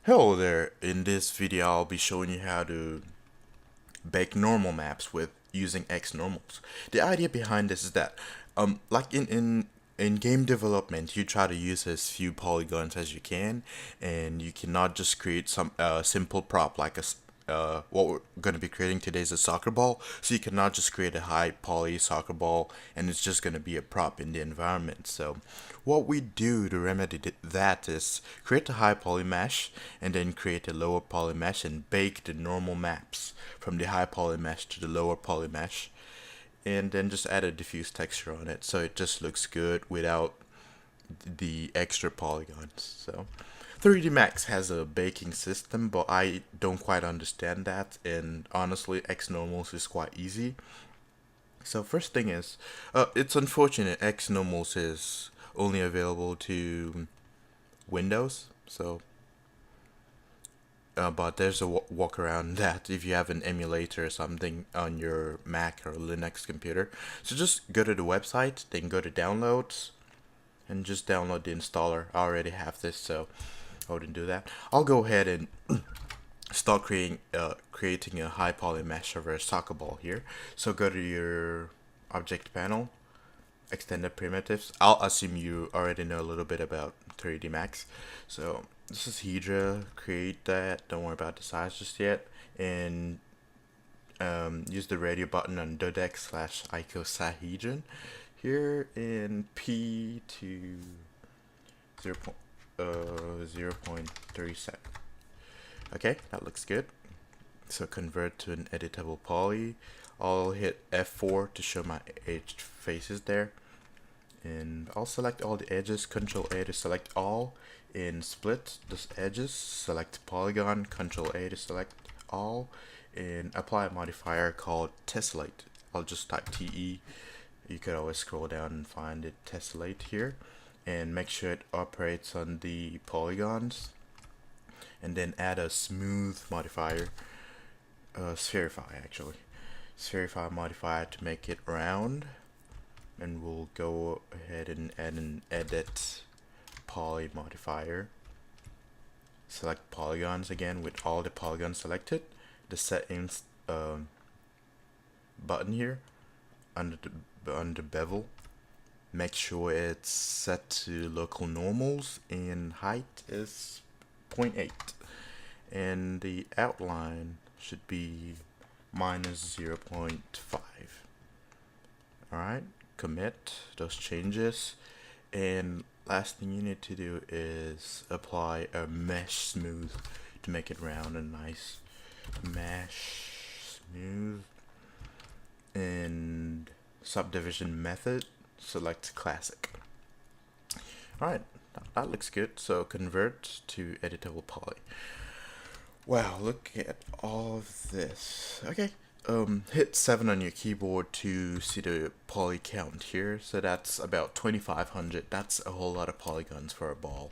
Hello there, in this video I'll be showing you how to bake normal maps with using XNormals. The idea behind this is that like in game development you try to use as few polygons as you can, and you cannot just create some simple prop like what we're going to be creating today is a soccer ball, so you cannot just create a high poly soccer ball and it's just going to be a prop in the environment. So what we do to remedy that is create a high poly mesh and then create a lower poly mesh and bake the normal maps from the high poly mesh to the lower poly mesh, and then just add a diffuse texture on it so it just looks good without the extra polygons. So 3D Max has a baking system, but I don't quite understand that, and honestly XNormals is quite easy. So first thing is, it's unfortunate XNormals is only available to Windows, so but there's a workaround that if you have an emulator or something on your Mac or Linux computer. So just go to the website, then go to downloads, and just download the installer. I already have this, so I wouldn't do that. I'll go ahead and start creating a high poly mesh over a soccer ball here. So go to your object panel, extended primitives. I'll assume you already know a little bit about 3D Max. So this is Hydra, create that, don't worry about the size just yet, and use the radio button on dodec slash icosahedron here in P to 0. 0.37. Okay, that looks good. So convert to an editable poly. I'll hit F4 to show my edged faces there, and I'll select all the edges. Control A to select all. In split the edges, select polygon. Control A to select all, and apply a modifier called tessellate. I'll just type TE. You could always scroll down and find it, tessellate here, and make sure it operates on the polygons, and then add a smooth modifier, spherify actually, spherify modifier to make it round, and we'll go ahead and add an edit poly modifier. Select polygons again with all the polygons selected. The settings button here under bevel. Make sure it's set to local normals and height is 0.8, and the outline should be minus 0.5. Alright, commit those changes, and last thing you need to do is apply a mesh smooth to make it round and nice. Mesh smooth, and subdivision method, select classic. Alright, that looks good. So convert to editable poly. Wow, look at all of this. Okay, hit 7 on your keyboard to see the poly count here. So that's about 2500. That's a whole lot of polygons for a ball.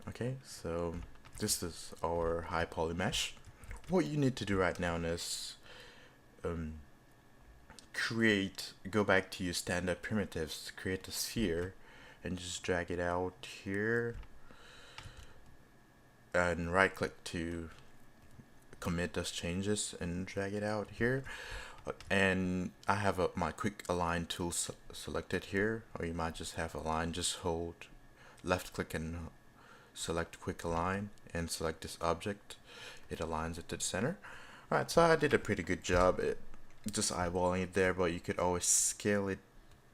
Okay, so this is our high poly mesh. What you need to do right now is go back to your standard primitives, create a sphere, and just drag it out here, and right click to commit those changes and drag it out here. And I have my quick align tool selected here, or you might just have align. Just hold left click and select quick align and select this object. It aligns it to the center. Alright, so I did a pretty good job just eyeballing it there, but you could always scale it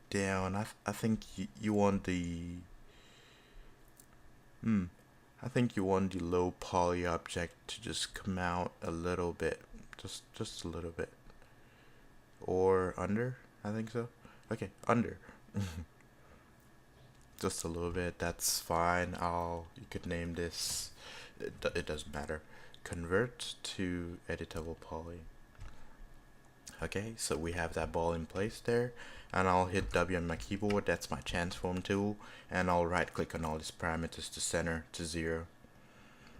down. I think you want the I think you want the low poly object to just come out a little bit, just a little bit, or under. I think so. Okay, under. Just a little bit. That's fine. You could name this. It doesn't matter. Convert to editable poly. Okay, so we have that ball in place there, and I'll hit W on my keyboard. That's my transform tool, and I'll right click on all these parameters to center to 0.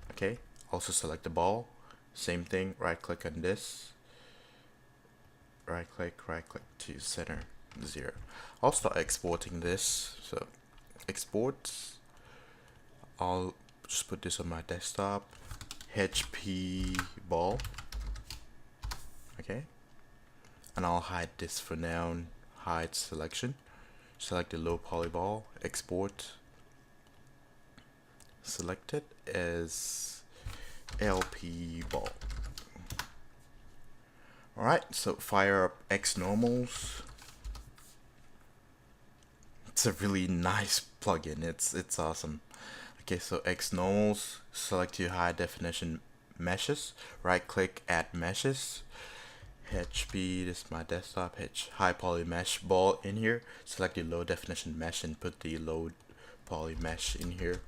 Okay, also select the ball, same thing, right click on this, right click to center 0. I'll start exporting this. So export, I'll just put this on my desktop. HP ball. Okay, and I'll hide this for now. Hide selection. Select the low poly ball. Export. Select it as LP ball. Alright, so fire up XNormals. It's a really nice plugin. It's awesome. Okay, so XNormals, select your high definition meshes. Right click, add meshes. HP, this is my desktop. HighPoly mesh ball in here. Select your low definition mesh and put the low poly mesh in here.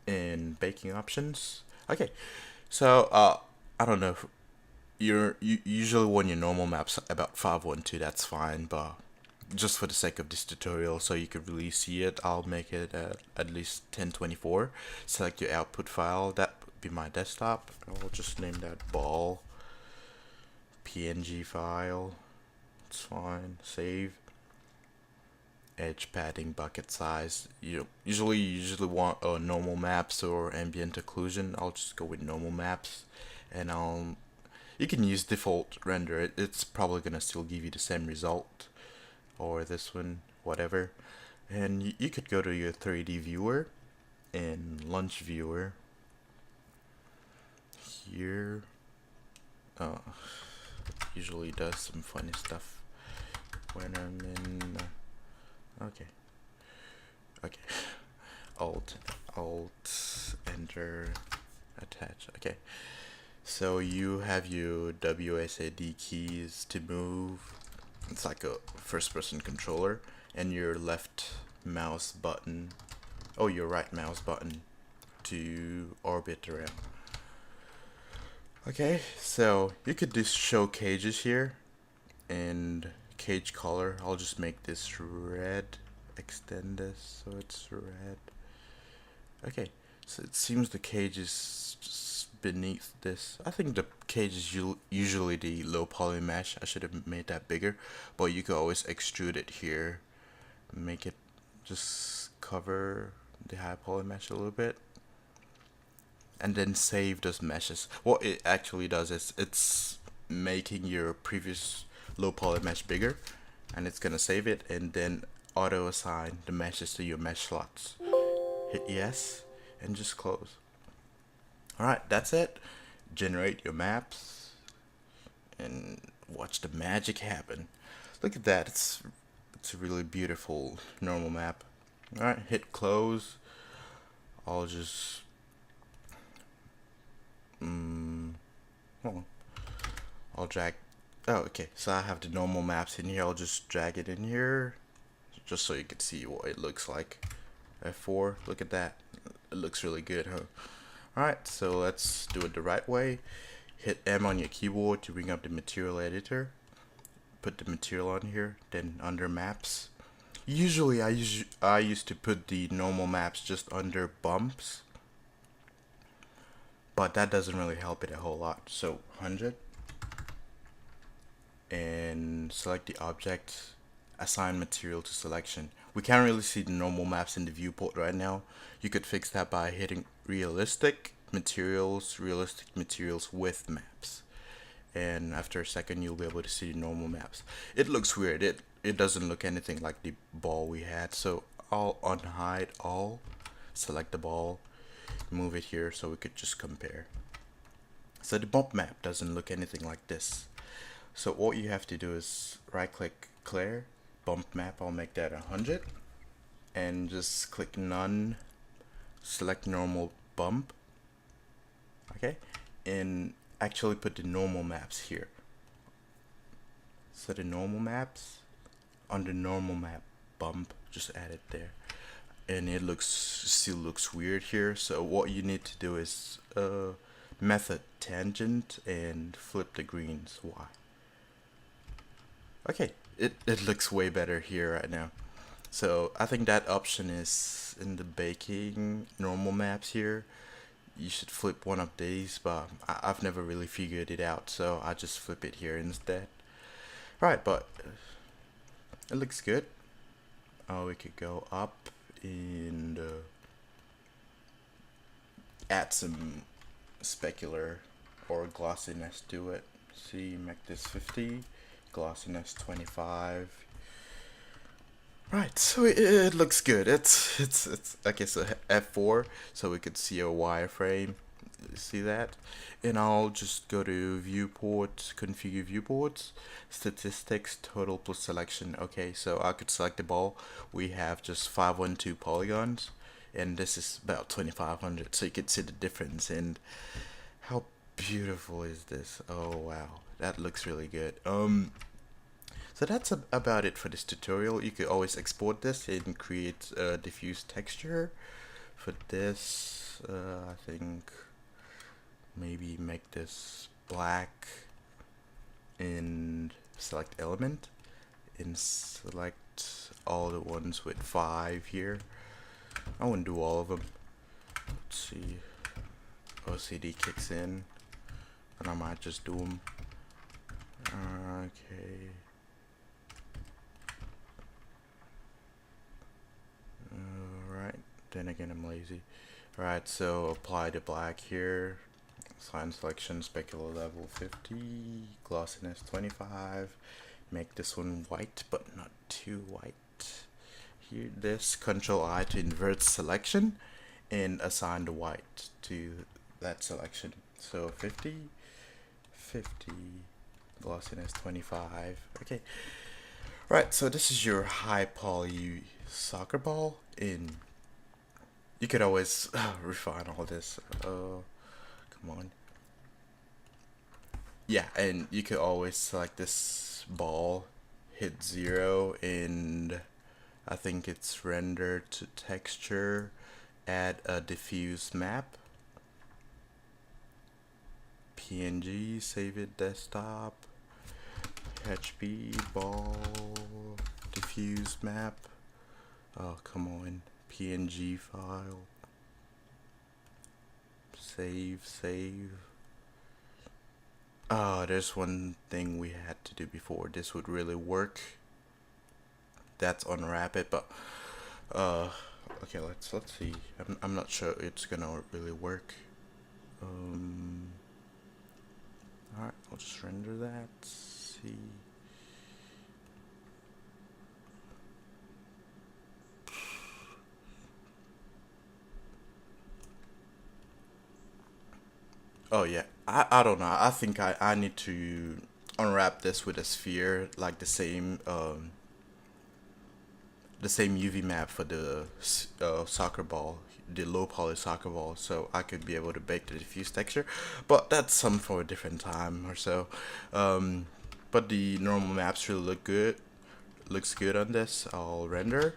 In baking options. Okay, so I don't know. You usually want your normal maps about 512. That's fine, but just for the sake of this tutorial, so you could really see it, I'll make it at least 1024. Select your output file. That would be my desktop. I'll just name that ball PNG file. It's fine. Save. Edge padding, bucket size. You usually want normal maps or ambient occlusion. I'll just go with normal maps, and you can use default render. It's probably gonna still give you the same result, or this one, whatever. And you could go to your 3D viewer and launch viewer here. Usually does some funny stuff when I'm in. Okay. Alt, enter, attach. Okay. So you have your WSAD keys to move. It's like a first-person controller, and your left mouse button. Oh, your right mouse button to orbit around. Okay, so you could just show cages here, and cage color, I'll just make this red, extend this so it's red. Okay, so it seems the cage is just beneath this. I think the cage is usually the low poly mesh. I should have made that bigger, but you could always extrude it here, make it just cover the high poly mesh a little bit, and then save those meshes. What it actually does is it's making your previous low poly mesh bigger, and it's gonna save it and then auto assign the meshes to your mesh slots. Hit yes and just close. Alright, that's it. Generate your maps and watch the magic happen. Look at that, it's a really beautiful normal map. Alright, hit close. I'll just I'll drag. Oh, okay, so I have the normal maps in here. I'll just drag it in here just so you can see what it looks like. F4, look at that. It looks really good, huh? Alright, so let's do it the right way. Hit M on your keyboard to bring up the material editor. Put the material on here, then under maps. Usually I used to put the normal maps just under bumps, but that doesn't really help it a whole lot. So 100, and select the object, assign material to selection. We can't really see the normal maps in the viewport right now. You could fix that by hitting realistic materials with maps, and after a second you'll be able to see the normal maps. It looks weird. It doesn't look anything like the ball we had, so I'll unhide all, select the ball, move it here so we could just compare. So the bump map doesn't look anything like this. So what you have to do is right click, clear bump map. I'll make that 100, and just click none, select normal bump. Okay, and actually put the normal maps here. So the normal maps, under normal map bump, just add it there, and it still looks weird here. So what you need to do is method tangent and flip the greens Y. Okay, it looks way better here right now. So I think that option is in the baking normal maps here. You should flip one of these, but I've never really figured it out, so I just flip it here instead. Right, but it looks good. Oh, we could go up in the add some specular or glossiness to it. See, make this 50, glossiness 25. Right, so it looks good. It's I guess a F4, so we could see a wireframe. See that? And I'll just go to viewport, configure viewports, statistics, total plus selection. Okay, so I could select the ball. We have just 512 polygons, and this is about 2500, so you can see the difference. And how beautiful is this? Oh wow, that looks really good. So that's about it for this tutorial. You could always export this and create a diffuse texture. For this, I think maybe make this black and select element and select all the ones with 5 here. I won't do all of them. Let's see. OCD kicks in, and I might just do them. Okay. Alright, then again I'm lazy. Alright, so apply the black here. Sign selection, specular level 50, glossiness 25. Make this one white, but not too white. Here, this Control I to invert selection and assign the white to that selection. So 50, 50, glossiness 25. Okay. Right, so this is your HighPoly soccer ball, and you could always refine all this. Come on. Yeah, and you could always select this ball, hit 0, and I think it's render to texture, add a diffuse map, PNG, save it desktop, HP ball, diffuse map. Oh, come on, PNG file. Save. Oh, there's one thing we had to do before this would really work. That's unwrap it, but okay, let's see. I'm not sure it's gonna really work. Alright, I'll just render that. See. Oh yeah, I don't know. I think I need to unwrap this with a sphere, like the same UV map for the soccer ball, the low poly soccer ball, so I could be able to bake the diffuse texture. But that's some for a different time or so. But the normal maps really look good. Looks good on this. I'll render.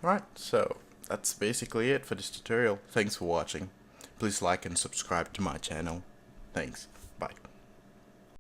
Alright, so that's basically it for this tutorial. Thanks for watching. Please like and subscribe to my channel. Thanks. Bye.